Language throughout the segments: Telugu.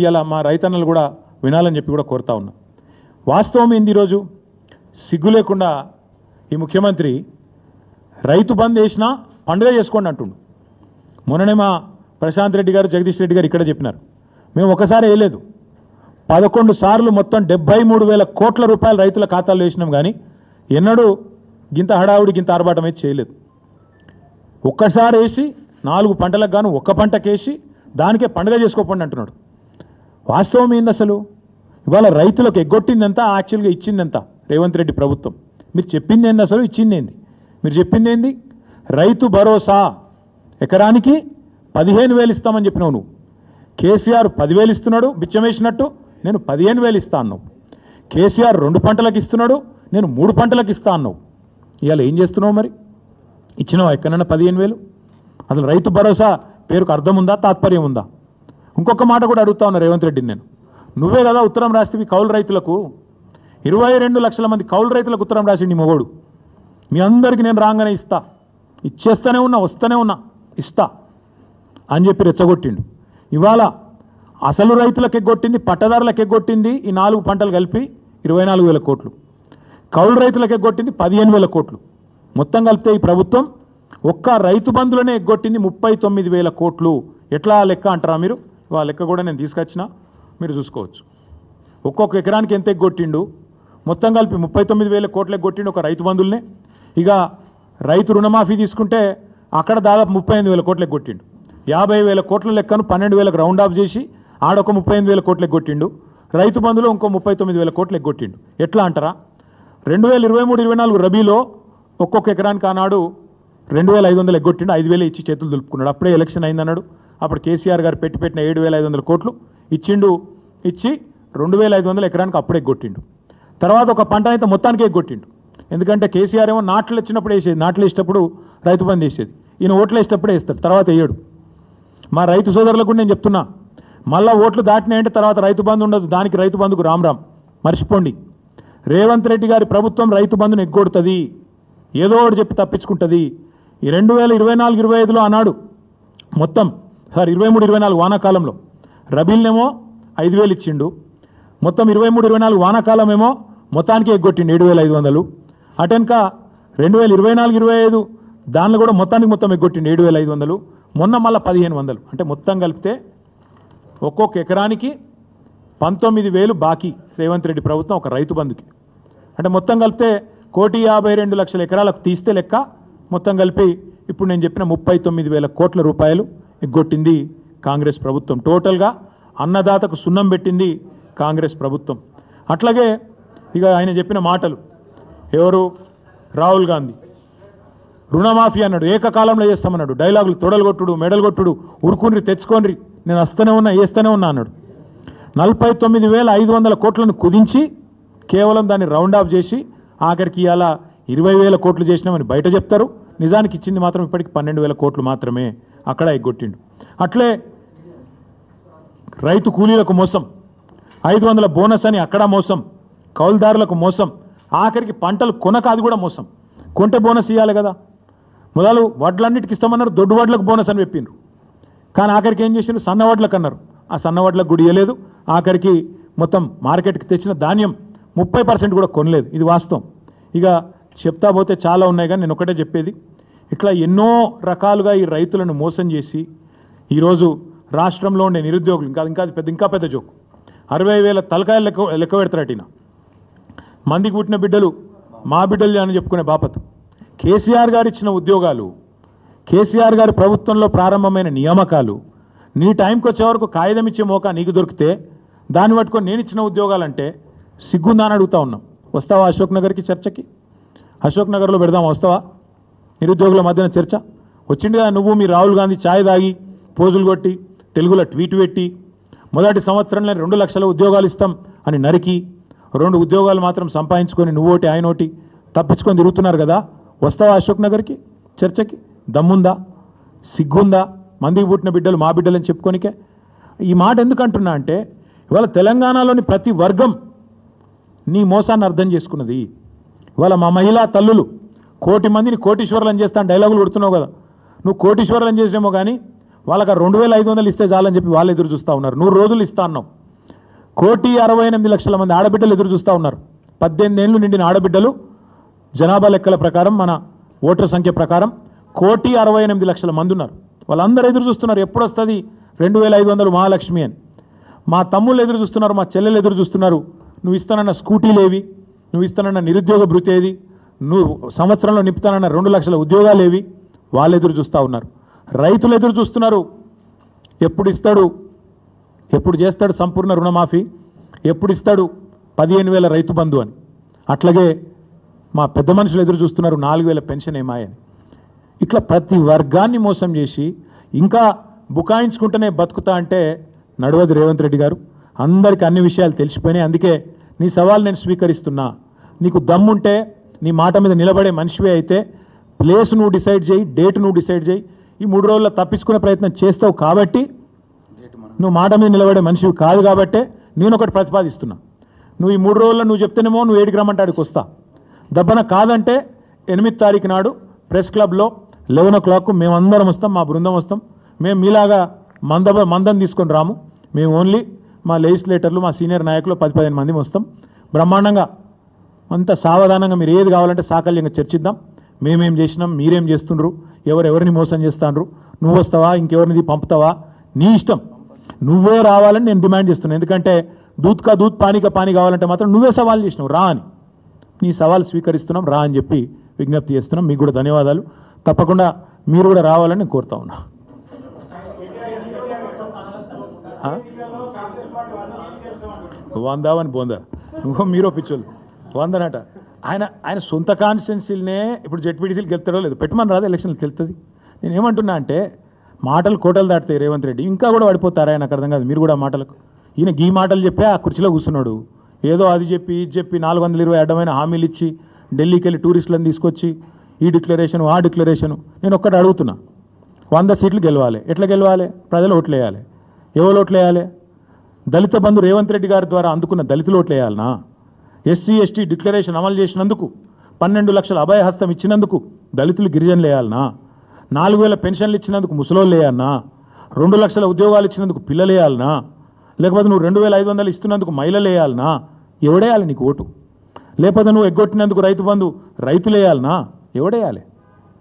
ఇలా మా రైతన్నలు కూడా వినాలని చెప్పి కూడా కోరుతా ఉన్నా. వాస్తవం ఏంది, ఈరోజు సిగ్గు లేకుండా ఈ ముఖ్యమంత్రి రైతు బంద్ వేసినా పండుగ చేసుకోండి అంటుండు. మొన్ననే మా ప్రశాంత్ రెడ్డి గారు, జగదీష్ రెడ్డి గారు ఇక్కడ చెప్పినారు, మేము ఒకసారి వేయలేదు, 11 సార్లు మొత్తం 73,000 కోట్ల రూపాయలు రైతుల ఖాతాల్లో వేసినాం, కానీ ఎన్నడూ గింత హడావుడి గింత ఆర్భాటం అయితే చేయలేదు. ఒక్కసారి వేసి 4 పంటలకు గాను ఒక్క పంటకేసి దానికే పండుగ చేసుకోకండి అంటున్నాడు. వాస్తవం ఏంది అసలు? ఇవాళ రైతులకు ఎగ్గొట్టిందంతా యాక్చువల్గా ఇచ్చిందంతా రేవంత్ రెడ్డి ప్రభుత్వం. మీరు చెప్పింది ఏంది అసలు? ఇచ్చింది ఏంది? మీరు చెప్పింది ఏంది? రైతు భరోసా ఎకరానికి 15,000 ఇస్తామని చెప్పినావు నువ్వు. కేసీఆర్ 10,000 ఇస్తున్నాడు బిచ్చమేసినట్టు, నేను 15,000 ఇస్తా అన్నావు. కేసీఆర్ 2 పంటలకు ఇస్తున్నాడు, నేను 3 పంటలకు ఇస్తా అన్నావు. ఇవాళ ఏం చేస్తున్నావు మరి? ఇచ్చినావు ఎక్కడన్నా 15,000? అసలు రైతు భరోసా పేరుకు అర్థం ఉందా, తాత్పర్యం ఉందా? ఇంకొక మాట కూడా అడుగుతా ఉన్నా రేవంత్ రెడ్డిని నేను. నువ్వే కదా ఉత్తరం రాస్తే కౌలు రైతులకు 22 లక్షల మంది కౌలు రైతులకు ఉత్తరం రాసిండి నీ మొగోడు. మీ అందరికీ నేను రాగానే ఇస్తా, ఇచ్చేస్తూనే ఉన్నా, వస్తూనే ఉన్నా, ఇస్తా అని చెప్పి రెచ్చగొట్టిండు. ఇవాళ అసలు రైతులకు ఎగ్గొట్టింది, పట్టదారులకు ఎగ్గొట్టింది ఈ 4 పంటలు కలిపి 24,000 కోట్లు, కౌలు రైతులకు ఎగ్గొట్టింది 15,000 కోట్లు. మొత్తం కలిపితే ఈ ప్రభుత్వం ఒక్క రైతు బంధులోనే ఎగ్గొట్టింది 39,000 కోట్లు. ఎట్లా లెక్క అంటారా మీరు? ఆ లెక్క కూడా నేను తీసుకొచ్చినా, మీరు చూసుకోవచ్చు. ఒక్కొక్క ఎకరానికి ఎంత ఎగ్గొట్టిండు, మొత్తం కలిపి 39,000 కోట్లు ఎగ్గొట్టిండు ఒక రైతు బంధువులనే. ఇక రైతు రుణమాఫీ తీసుకుంటే అక్కడ దాదాపు 38,000 కోట్లు ఎగ్గొట్టిండు. 50,000 కోట్ల లెక్కను 12,000కు రౌండ్ ఆఫ్ చేసి ఆడొక 38,000 కోట్లు ఎగ్గొట్టిండు. రైతు బంధులో ఇంకో 39,000 కోట్లు ఎగ్గొట్టిండు. ఎట్లా అంటారా? 2023-24 రబీలో ఒక్కొక్క ఎకరానికి ఆనాడు 2,500 ఎగ్గొట్టిండు, 5,000 ఇచ్చి చేతులు దులుపుకున్నాడు. అప్పుడే ఎలక్షన్ అయిందన్నాడు. అప్పుడు కేసీఆర్ గారు పెట్టిన 7,500 కోట్లు ఇచ్చిండు. ఇచ్చి 2,500 ఎకరానికి అప్పుడే ఎగ్గొట్టిండు. తర్వాత ఒక పంట అయితే మొత్తానికి ఎగ్గొట్టిండు. ఎందుకంటే కేసీఆర్ ఏమో నాట్లు వచ్చినప్పుడు వేసేది, నాట్లు వేసేటప్పుడు రైతు బంధు వేసేది, ఈయన ఓట్లు వేసేటప్పుడే వేస్తాడు, తర్వాత వేయడు. మా రైతు సోదరులకు నేను చెప్తున్నా, మళ్ళీ ఓట్లు దాటినాయంటే తర్వాత రైతు బంధు ఉండదు. దానికి రైతు బంధుకు రామ్ మర్చిపోండి. రేవంత్ రెడ్డి గారి ప్రభుత్వం రైతు బంధును ఎగ్గొడుతుంది, ఏదో ఒకటి చెప్పి తప్పించుకుంటుంది. ఈ 2024-25లో అన్నాడు మొత్తం 23-24 వానాకాలంలో రబీల్నేమో 5,000 ఇచ్చిండు, మొత్తం 23-24 వానాకాలం ఏమో మొత్తానికి ఎగ్గొట్టిండు 7,500. అటెనక 2024-25 దానిలో కూడా మొత్తం ఎగ్గొట్టిండు 7,500. మొన్న మళ్ళీ 1,500. అంటే మొత్తం కలిపితే ఒక్కొక్క ఎకరానికి 19,000 బాకీ రేవంత్ రెడ్డి ప్రభుత్వం ఒక రైతు బంధుకి. అంటే మొత్తం కలిపితే 1,52,00,000 ఎకరాలకు తీస్తే లెక్క మొత్తం కలిపి ఇప్పుడు నేను చెప్పిన 39,000 కోట్ల రూపాయలు ఎగ్గొట్టింది కాంగ్రెస్ ప్రభుత్వం. టోటల్గా అన్నదాతకు సున్నం పెట్టింది కాంగ్రెస్ ప్రభుత్వం. అట్లాగే ఇక ఆయన చెప్పిన మాటలు, ఎవరు? రాహుల్ గాంధీ రుణమాఫీ అన్నాడు, ఏకకాలంలో చేస్తామన్నాడు. డైలాగులు తొడలు కొట్టుడు, మెడలు కొట్టుడు, ఉరుకుని తెచ్చుకోండి, నేను వస్తూనే ఉన్నా, వేస్తూనే ఉన్నా అన్నాడు. 49,500 కోట్లను కుదించి కేవలం దాన్ని రౌండ్ ఆఫ్ చేసి ఆఖరికి ఇవాళ 20,000 కోట్లు చేసినామని బయట చెప్తారు. నిజానికి ఇచ్చింది మాత్రం ఇప్పటికి 12,000 కోట్లు మాత్రమే. అక్కడ ఎగ్గొట్టిండు. అట్లే రైతు కూలీలకు మోసం, 500 బోనస్ అని అక్కడ మోసం, కౌలుదారులకు మోసం, ఆఖరికి పంటలు కొనక అది కూడా మోసం. కొంటే బోనస్ ఇవ్వాలి కదా, మొదలు వడ్లన్నిటికి ఇస్తామన్నారు, దొడ్డు వడ్లకు బోనస్ అని చెప్పిండ్రు. కానీ ఆఖరికి ఏం చేసిండ్రు? సన్న వడ్లకు అన్నారు, ఆ సన్న వడ్లకు కూడా ఇవ్వలేదు. ఆఖరికి మొత్తం మార్కెట్కి తెచ్చిన ధాన్యం 30% కూడా కొనలేదు. ఇది వాస్తవం. ఇక చెప్తా పోతే చాలా ఉన్నాయి, కానీ నేను ఒకటే చెప్పేది, ఇట్లా ఎన్నో రకాలుగా ఈ రైతులను మోసం చేసి ఈరోజు రాష్ట్రంలో ఉండే నిరుద్యోగులు ఇంకా పెద్ద జోకు, 60,000 తలకాయలు లెక్క పెడతారటిన మందికి పుట్టిన బిడ్డలు మా బిడ్డలు అని చెప్పుకునే బాపతు. కేసీఆర్ గారు ఇచ్చిన ఉద్యోగాలు, కేసీఆర్ గారి ప్రభుత్వంలో ప్రారంభమైన నియామకాలు, నీ టైంకి వచ్చే వరకు కాగితం ఇచ్చే మోకా నీకు దొరికితే దాన్ని పట్టుకొని నేను ఇచ్చిన ఉద్యోగాలంటే సిగ్గుందా అని అడుగుతా ఉన్నాం. వస్తావా అశోక్ నగర్కి చర్చకి? అశోక్ నగర్లో పెడదామా? వస్తావా? నిరుద్యోగుల మధ్యన చర్చ వచ్చింది కదా. నువ్వు మీ రాహుల్ గాంధీ ఛాయ్ తాగి పోజులు కొట్టి తెలుగులో ట్వీట్ పెట్టి మొదటి సంవత్సరంలో 2 లక్షల ఉద్యోగాలు ఇస్తాం అని నరికి 2 ఉద్యోగాలు మాత్రం సంపాదించుకొని నువ్వోటి ఆయనోటి తప్పించుకొని తిరుగుతున్నారు కదా. వస్తావా అశోక్ నగర్కి చర్చకి? దమ్ముందా? సిగ్గుందా? మందికి పుట్టిన బిడ్డలు మా బిడ్డలని చెప్పుకోనికే. ఈ మాట ఎందుకు అంటున్నా అంటే ఇవాళ తెలంగాణలోని ప్రతి వర్గం నీ మోసాన్ని అర్థం చేసుకున్నది. ఇవాళ మా మహిళా తల్లులు 1,000,000 మందిని కోటీశ్వరులను చేస్తాను డైలాగులు కొడుతున్నావు కదా. నువ్వు కోటీశ్వరులను చేసినేమో కానీ వాళ్ళకి 2500 ఇస్తే చాలని చెప్పి వాళ్ళు ఎదురు చూస్తూ ఉన్నారు. 100 రోజులు ఇస్తా అన్నాం. 1,68,00,000 మంది ఆడబిడ్డలు ఎదురు చూస్తూ ఉన్నారు. 18 ఏళ్ళు నిండిన ఆడబిడ్డలు జనాభా లెక్కల ప్రకారం మన ఓటర్ సంఖ్య ప్రకారం 1,68,00,000 మంది ఉన్నారు. వాళ్ళందరూ ఎదురు చూస్తున్నారు ఎప్పుడు వస్తుంది 2,500 మహాలక్ష్మి అని. మా తమ్ముళ్ళు ఎదురు చూస్తున్నారు, మా చెల్లెలు ఎదురు చూస్తున్నారు. నువ్వు ఇస్తానన్న స్కూటీలు ఏవి, నువ్వు ఇస్తానన్న నిరుద్యోగ భృతి ఏది, నువ్వు సంవత్సరంలో నింపుతానన్న 2 లక్షల ఉద్యోగాలు ఏవి, వాళ్ళు ఎదురు చూస్తూ ఉన్నారు. రైతులు ఎదురు చూస్తున్నారు ఎప్పుడు ఇస్తాడు, ఎప్పుడు చేస్తాడు సంపూర్ణ రుణమాఫీ, ఎప్పుడు ఇస్తాడు 15,000 రైతు బంధు అని. అట్లాగే మా పెద్ద మనుషులు ఎదురు చూస్తున్నారు 4,000 పెన్షన్ ఏమాయని. ఇట్లా ప్రతి వర్గాన్ని మోసం చేసి ఇంకా బుకాయించుకుంటూనే బతుకుతా అంటే నడవదు రేవంత్ రెడ్డి గారు. అందరికీ అన్ని విషయాలు తెలిసిపోయినాయి. అందుకే నీ సవాల్ నేను స్వీకరిస్తున్నా. నీకు దమ్ముంటే నీ మాట మీద నిలబడే మనిషివే అయితే ప్లేస్ నువ్వు డిసైడ్ చేయి, డేట్ నువ్వు డిసైడ్ చేయి. ఈ 3 రోజుల్లో తప్పించుకునే ప్రయత్నం చేస్తావు కాబట్టి, నువ్వు మాట మీద నిలబడే మనిషివి కాదు కాబట్టే నేను ఒకటి ప్రతిపాదిస్తున్నా. నువ్వు ఈ 3 రోజుల్లో నువ్వు చెప్తేనేమో నువ్వు 7కి రమ్మంటాడికి వస్తా. దబ్బన కాదంటే 8 తారీఖు నాడు ప్రెస్ క్లబ్లో 11 o'clock మేమందరం వస్తాం, మా బృందం వస్తాం. మేము మీలాగా మందం తీసుకొని రాము. మేము ఓన్లీ మా లెజిస్లేటర్లు, మా సీనియర్ నాయకులు 10-15 మంది వస్తాం. బ్రహ్మాండంగా అంత సావధానంగా మీరు ఏది కావాలంటే సాకల్యంగా చర్చిద్దాం. మేమేం చేసినాం, మీరేం చేస్తుండ్రు, ఎవరెవరిని మోసం చేస్తాండ్రు, నువ్వు వస్తావా ఇంకెవరిని పంపుతావా నీ ఇష్టం. నువ్వే రావాలని నేను డిమాండ్ చేస్తున్నాను. ఎందుకంటే దూత్ కా దూత్ పానీ కా పానీ కావాలంటే మాత్రం నువ్వే సవాల్ చేసినావు, రా అని. నీ సవాల్ స్వీకరిస్తున్నాం, రా అని చెప్పి విజ్ఞప్తి చేస్తున్నాం. మీకు కూడా ధన్యవాదాలు. తప్పకుండా మీరు కూడా రావాలని నేను కోరుతా ఉన్నా. వందావని బోందా ఇంకో మీరు పిచ్చోళ్ళు వందనట. ఆయన సొంత కాన్స్టిట్యున్సీలనే ఇప్పుడు జెడ్పీటీసీలు గెలుతాడో లేదు పెట్టమని రాదు, ఎలక్షన్లు తెలుస్తుంది. నేను ఏమంటున్నా అంటే మాటలు కోటలు దాటుతాయి. రేవంత్ రెడ్డి ఇంకా కూడా పడిపోతారా? ఆయనకు అర్థం కాదు. మీరు కూడా మాటలకు ఈయన గీ మాటలు చెప్పి ఆ కుర్చీలో కూర్చున్నాడు. ఏదో అది చెప్పి ఇది చెప్పి 420 అడ్డమైన హామీలు ఇచ్చి ఢిల్లీకి వెళ్ళి టూరిస్టులను తీసుకొచ్చి ఈ డిక్లరేషన్ ఆ డిక్లరేషను. నేను ఒక్కటి అడుగుతున్నా, 100 సీట్లు గెలవాలి. ఎట్లా గెలవాలి? ప్రజలు ఓట్లు వేయాలి. ఎవరు ఓట్లు వేయాలి? దళిత బంధు రేవంత్ రెడ్డి గారి ద్వారా అందుకున్న దళితులు ఓట్లు వేయాలనా? ఎస్సీ ఎస్టీ డిక్లరేషన్ అమలు చేసినందుకు, 12 లక్షల అభయహస్తం ఇచ్చినందుకు దళితులు గిరిజనులు వేయాలనా? 4,000 పెన్షన్లు ఇచ్చినందుకు ముసలోళ్ళు వేయాలనా? 2 లక్షల ఉద్యోగాలు ఇచ్చినందుకు పిల్లలు వేయాలనా? లేకపోతే నువ్వు 2,500 ఇస్తున్నందుకు మహిళలు వేయాలనా? ఎవడేయాలి నీకు ఓటు? లేకపోతే నువ్వు ఎగ్గొట్టినందుకు రైతు బంధు రైతులు వేయాలనా? ఎవడేయాలి?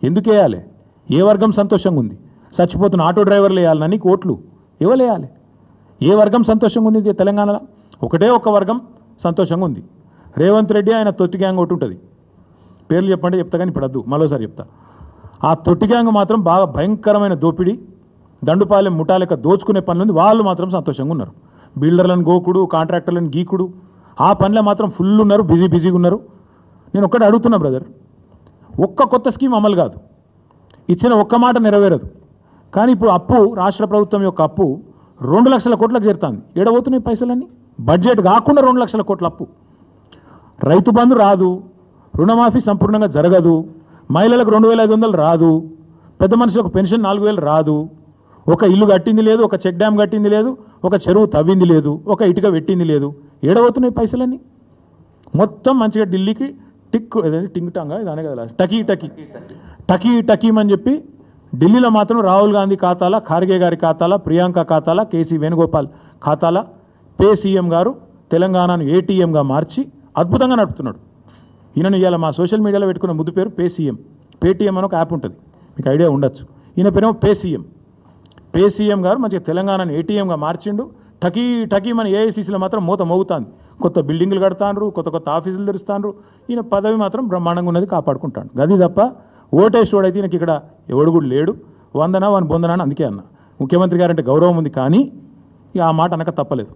ఎందుకు వేయాలి? ఏ వర్గం సంతోషంగా ఉంది? చచ్చిపోతున్న ఆటో డ్రైవర్లు వేయాలనా నీకు ఓట్లు? ఎవరేయాలి? ఏ వర్గం సంతోషంగా ఉంది తెలంగాణలో? ఒకటే ఒక వర్గం సంతోషంగా ఉంది. రేవంత్ రెడ్డి ఆయన తొట్టి గ్యాంగ్ ఒకటి ఉంటుంది. పేర్లు చెప్పండి చెప్తా, కానీ ఇప్పుడు వద్దు, మరోసారి చెప్తా. ఆ తొట్టి గ్యాంగ్ మాత్రం బాగా భయంకరమైన దోపిడీ, దండుపాలెం ముఠాలెక్క దోచుకునే పనులు ఉంది. వాళ్ళు మాత్రం సంతోషంగా ఉన్నారు. బిల్డర్లను గోకుడు, కాంట్రాక్టర్లను గీకుడు, ఆ పనిలో మాత్రం ఫుల్ ఉన్నారు, బిజీగా ఉన్నారు. నేను ఒక్కటి అడుగుతున్నా బ్రదర్, ఒక్క కొత్త స్కీమ్ అమలు కాదు, ఇచ్చిన ఒక్క మాట నెరవేరదు. కానీ ఇప్పుడు అప్పు, రాష్ట్ర ప్రభుత్వం యొక్క అప్పు 2 లక్షల కోట్లకు చేరుతుంది. ఏడబోతున్నాయి పైసలన్నీ? బడ్జెట్ కాకుండా 2 లక్షల కోట్ల అప్పు. రైతు బంధు రాదు, రుణమాఫీ సంపూర్ణంగా జరగదు, మహిళలకు 2,500 రాదు, పెద్ద మనుషులకు పెన్షన్ 4,000 రాదు, ఒక ఇల్లు కట్టింది లేదు, ఒక చెక్ డ్యామ్ కట్టింది లేదు, ఒక చెరువు తవ్వింది లేదు, ఒక ఇటుక పెట్టింది లేదు. ఏడబోతున్నాయి పైసలన్నీ? మొత్తం మంచిగా ఢిల్లీకి టింగ్ టాంగా ఇదానే కదా టకీమని చెప్పి ఢిల్లీలో మాత్రం రాహుల్ గాంధీ ఖాతాల, ఖార్గే గారి ఖాతాల, ప్రియాంక ఖాతాల, కేసీ వేణుగోపాల్ ఖాతాల పే సీఎం గారు తెలంగాణను ఏటీఎంగా మార్చి అద్భుతంగా నడుపుతున్నాడు. ఈయనను ఇవాళ మా సోషల్ మీడియాలో పెట్టుకున్న ముద్దు పేరు పే సీఎం. పేటీఎం అని ఒక యాప్ ఉంటుంది, మీకు ఐడియా ఉండొచ్చు. ఈయన పేరేమో పే సీఎం గారు మంచిగా తెలంగాణను ఏటీఎంగా మార్చిండు. టకీమని ఏఐసీసీలో మాత్రం మూత మోగుతుంది. కొత్త బిల్డింగులు కడతాండ్రు, కొత్త ఆఫీసులు తెరుస్తాండ్రు. ఈయన పదవి మాత్రం బ్రహ్మాండంగా ఉన్నది, కాపాడుకుంటాడు. గది తప్ప ఓటేసేవాడైతే ఈయనకి ఇక్కడ ఎవడు కూడా లేడు. వందనా వాని బొందనా అని అందుకే అన్న. ముఖ్యమంత్రి గారంటే గౌరవం ఉంది, కానీ ఇక ఆ మాట అనక తప్పలేదు.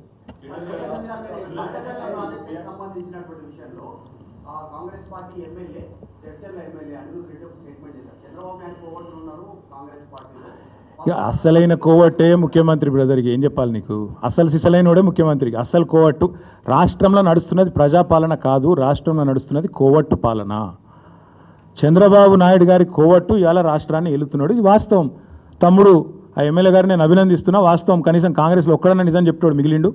ఇక అస్సలైన కోవట్టే ముఖ్యమంత్రి బ్రదర్కి ఏం చెప్పాలి నీకు? అసలు సిసలైనోడే ముఖ్యమంత్రికి. అస్సలు కోవట్టు. రాష్ట్రంలో నడుస్తున్నది ప్రజాపాలన కాదు, రాష్ట్రంలో నడుస్తున్నది కోవట్టు పాలన. చంద్రబాబు నాయుడు గారి కోవట్టు ఇవాళ రాష్ట్రాన్ని ఏలుతున్నాడు. ఇది వాస్తవం. తమ్ముడు ఆ ఎమ్మెల్యే గారిని నేను అభినందిస్తున్నా. వాస్తవం, కనీసం కాంగ్రెస్లో ఒక్కడన్నా నిజం చెప్పాడు మిగిలిండు.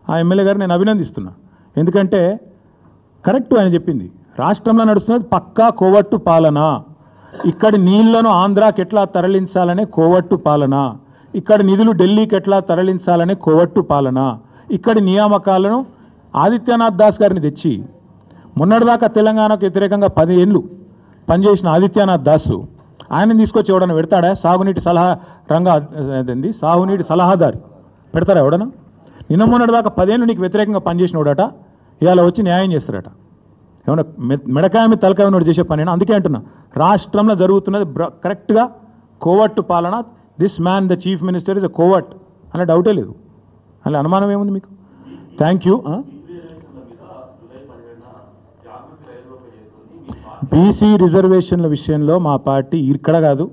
ఆ ఎమ్మెల్యే గారిని నేను అభినందిస్తున్నా. ఎందుకంటే కరెక్ట్ ఆయన చెప్పింది. రాష్ట్రంలో నడుస్తున్నది పక్కా కోవట్టు పాలన. ఇక్కడి నీళ్లను ఆంధ్రాకి ఎట్లా తరలించాలనే కోవట్టు పాలన. ఇక్కడ నిధులు ఢిల్లీకి ఎట్లా తరలించాలనే కోవట్టు పాలన, ఇక్కడి నియామకాలను ఆదిత్యనాథ్ దాస్ గారిని తెచ్చి మొన్నటిదాకా తెలంగాణకు వ్యతిరేకంగా 10 ఏళ్ళు పనిచేసిన ఆదిత్యనాథ్ దాసు ఆయనని తీసుకొచ్చి ఎవడన్నా పెడతాడా? సాగునీటి సలహాదారి పెడతారా ఎవడన్నా? నిన్న మొన్నటిదాకా 10 ఏళ్ళు నీకు వ్యతిరేకంగా పనిచేసిన వాడట ఇవాళ వచ్చి న్యాయం చేస్తారట. ఏమన్నా మెడకాయ మీద తలకాయ ఉన్నోడు చేసే పని. అందుకే అంటున్నా, రాష్ట్రంలో జరుగుతున్నది కరెక్ట్గా కోవట్టు పాలన. This man the chief minister is a coward అనే డౌటే లేదు, అలా అనుమానం ఏముంది మీకు? Thank you. బీసీ రిజర్వేషన్ల విషయంలో మా పార్టీ ఇక్కడ కాదు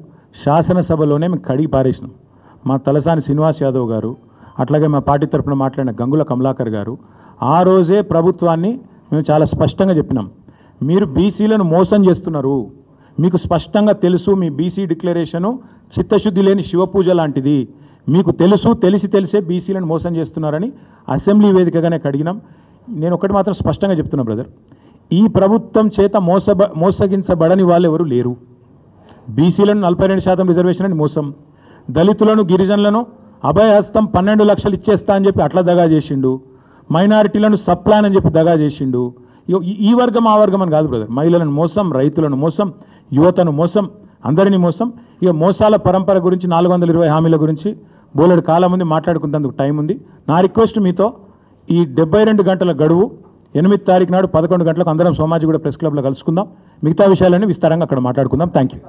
శాసనసభలోనే మేము కడిగి పారేసినాం. మా తలసాని శ్రీనివాస్ యాదవ్ గారు, అట్లాగే మా పార్టీ తరఫున మాట్లాడిన గంగుల కమలాకర్ గారు ఆ రోజే ప్రభుత్వాన్ని మేము చాలా స్పష్టంగా చెప్పినాం, మీరు బీసీలను మోసం చేస్తున్నారు, మీకు స్పష్టంగా తెలుసు మీ బీసీ డిక్లరేషను చిత్తశుద్ధి లేని శివపూజ లాంటిది, మీకు తెలుసు, తెలిసే బీసీలను మోసం చేస్తున్నారని అసెంబ్లీ వేదికగానే కడిగినాం. నేను ఒకటి మాత్రం స్పష్టంగా చెప్తున్నా బ్రదర్, ఈ ప్రభుత్వం చేత మోసగించబడని వాళ్ళు ఎవరు లేరు. బీసీలను 42% రిజర్వేషన్ అని మోసం, దళితులను గిరిజనులను అభయహస్తం 12 లక్షలు ఇచ్చేస్తా అని చెప్పి అట్లా దగా చేసిండు, మైనారిటీలను సప్లాన్ అని చెప్పి దగా చేసిండు. ఈ వర్గం ఆ వర్గం అని కాదు బ్రదర్, మహిళలను మోసం, రైతులను మోసం, యువతను మోసం, అందరినీ మోసం. ఇక మోసాల పరంపర గురించి 420 హామీల గురించి బోలెడు కాలం ఉంది, మాట్లాడుకునేందుకు టైం ఉంది. నా రిక్వెస్ట్ మీతో, ఈ 72 గంటల గడువు 8 తారీఖు నాడు 11 గంటలకు అందరం సోమాజిగూడ ప్రెస్ క్లబ్లో కలుసుకుందాం. మిగతా విషయాలన్నీ విస్తారంగా అక్కడ మాట్లాడుకుందాం. Thank you.